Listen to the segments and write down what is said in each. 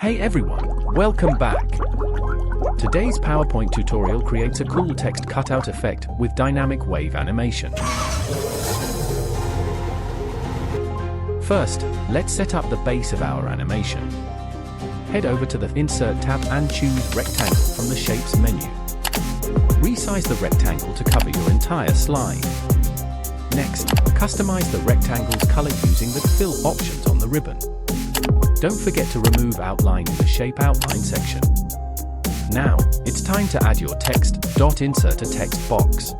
Hey everyone, welcome back. Today's PowerPoint tutorial creates a cool text cutout effect with dynamic wave animation. First, let's set up the base of our animation. Head over to the Insert tab and choose Rectangle from the Shapes menu. Resize the rectangle to cover your entire slide. Next, customize the rectangle's color using the Fill options on the ribbon. Don't forget to remove outline in the Shape Outline section. Now, it's time to add your text. Insert a text box.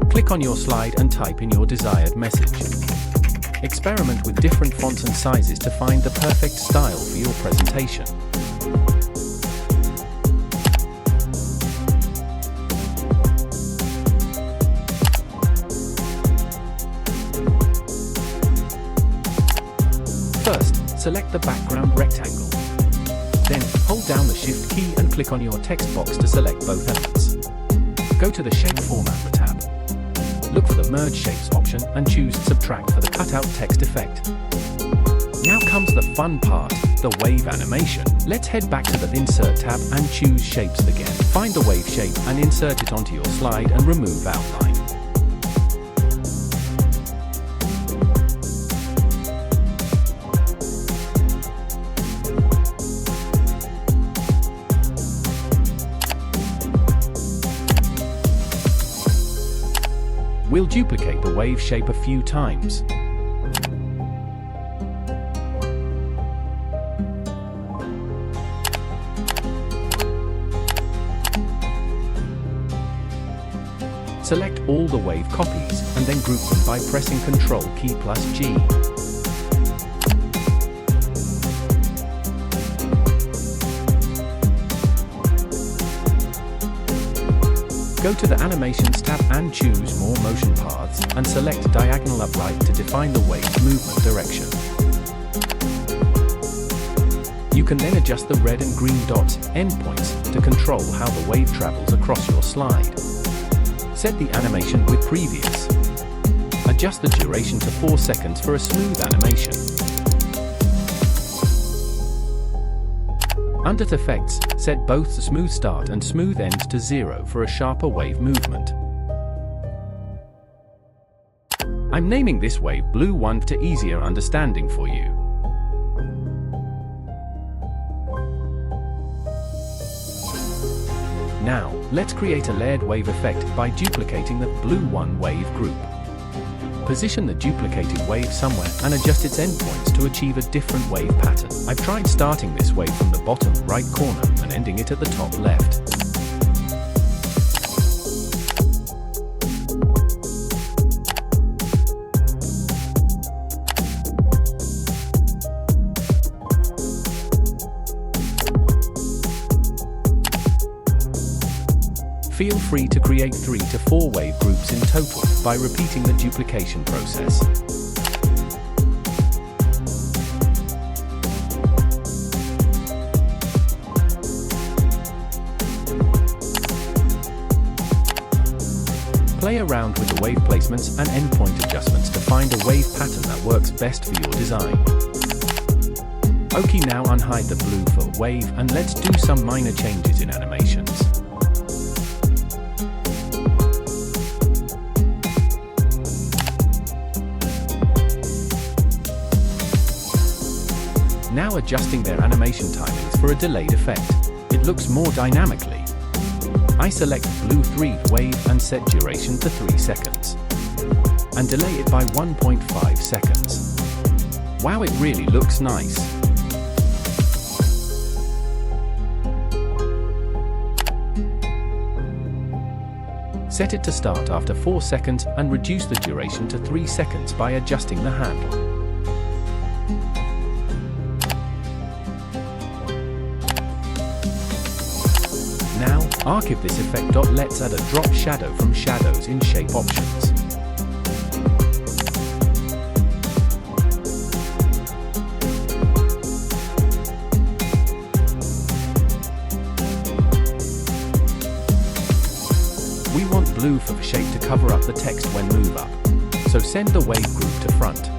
Click on your slide and type in your desired message. Experiment with different fonts and sizes to find the perfect style for your presentation. First, select the background rectangle. Then, hold down the Shift key and click on your text box to select both elements. Go to the Shape Format tab. Look for the Merge Shapes option and choose Subtract for the cutout text effect. Now comes the fun part, the wave animation. Let's head back to the Insert tab and choose Shapes again. Find the wave shape and insert it onto your slide and remove outline. We'll duplicate the wave shape a few times. Select all the wave copies and then group them by pressing Ctrl key plus G. Go to the Animations tab and choose More Motion Paths and select Diagonal Upright to define the wave's movement direction. You can then adjust the red and green dots, endpoints, to control how the wave travels across your slide. Set the animation with Previous. Adjust the duration to 4 seconds for a smooth animation. Under Effects, set both the Smooth Start and Smooth End to 0 for a sharper wave movement. I'm naming this wave Blue 1 to easier understanding for you. Now, let's create a layered wave effect by duplicating the Blue 1 wave group. Position the duplicated wave somewhere and adjust its endpoints to achieve a different wave pattern. I've tried starting this wave from the bottom right corner and ending it at the top left. Feel free to create 3 to 4 wave groups in total by repeating the duplication process. Play around with the wave placements and endpoint adjustments to find a wave pattern that works best for your design. OK, now unhide the blue for wave and let's do some minor changes in animations. Now adjusting their animation timings for a delayed effect. It looks more dynamically. I select Blue 3 wave and set duration to 3 seconds. And delay it by 1.5 seconds. Wow, it really looks nice. Set it to start after 4 seconds and reduce the duration to 3 seconds by adjusting the handle. Now, archive this effect. Let's add a drop shadow from Shadows in Shape Options. We want blue for the shape to cover up the text when move up, so send the wave group to front.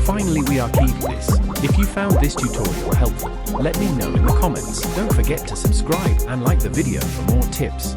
Finally, we are key for this. If you found this tutorial helpful, let me know in the comments. Don't forget to subscribe and like the video for more tips.